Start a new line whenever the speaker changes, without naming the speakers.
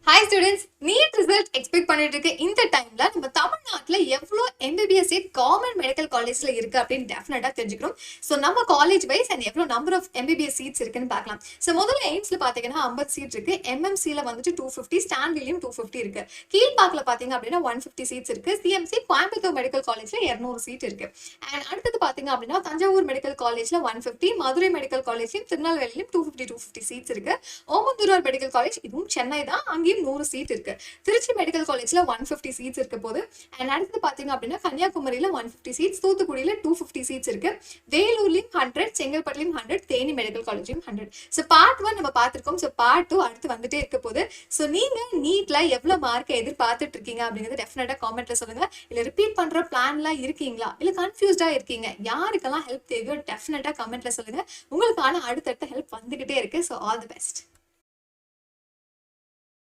Hi students, NEET result expect பண்ணிட்டு இருக்க இந்த டைம்ல நம்ம தமிழ்நாட்டில் எவ்வளோ எம்பிபிஎஸ் சீட் கவர்மெண்ட் மெடிக்கல் காலேஜ்ல இருக்கு அப்படின்னு டெஃபினட்டா தெரிஞ்சுக்கணும். ஸோ நம்ம காலேஜ் வைஸ் அண்ட் எவ்வளோ நம்பர் ஆஃப் எம்பிபிஎஸ் சீட்ஸ் இருக்குன்னு பார்க்கலாம். ஸோ முதல்ல எய்ம்ஸ்ல பாத்தீங்கன்னா 50 சீட் இருக்கு. எம்எம்சில வந்துட்டு 250, ஸ்டான்லியும் 250 இருக்கு. கீழ்பாக்கில் பாத்தீங்க அப்படின்னா 150 சீட்ஸ் இருக்கு. சிஎம்சி கோயம்புத்தூர் மெடிக்கல் காலேஜ்ல 200 சீட் இருக்கு. அண்ட் அடுத்தது பாத்தீங்க அப்படின்னா தஞ்சாவூர் மெடிக்கல் காலேஜ்ல 150, மதுரை மெடிக்கல் காலேஜ்லயும் திருநெல்வேலியும் 250 சீட்ஸ் இருக்கு. ஓமந்தூரார் மெடிக்கல் காலேஜ் இதுவும் சென்னை தான், அங்கேயும் 100 சீட் இருக்கு. திருச்சி மெடிக்கல் காலேஜ்ல 150 சீட்ஸ் இருக்க போது. அண்ட் அடுத்து பாத்தீங்க அப்படின்னா கன்னியாகுமரியில 150 சீட்ஸ், தூத்துக்குடியில 250 சீட்ஸ் இருக்கு. வேலூர்லயும் 100, செங்கல்பட்டுலயும் 100, தேனி மெடிக்கல் காலேஜ்லயும் 100. ஸோ பார்ட் 1 நம்ம பார்த்திருக்கோம். ஸோ பார்ட் 2 அடுத்து வந்துட்டே இருக்க போது. ஸோ நீங்க நீட்ல எவ்வளவு மார்க்கை எதிர்பார்த்துட்டு இருக்கீங்க அப்படிங்கிறது டெஃபினட்டா காமெண்ட்ல சொல்லுங்க. இல்ல ரிப்பீட் பண்ற பிளான்லாம் இருக்கீங்களா, இல்ல கன்ஃபியூஸ்டா இருக்கீங்க, யாருக்கெல்லாம் ஹெல்ப் தேவையோ டெஃபினட்டா கமெண்ட்ல சொல்லுங்க. உங்களுக்கான அடுத்தடுத்த ஹெல்ப் வந்துகிட்டே இருக்கு. So all the best.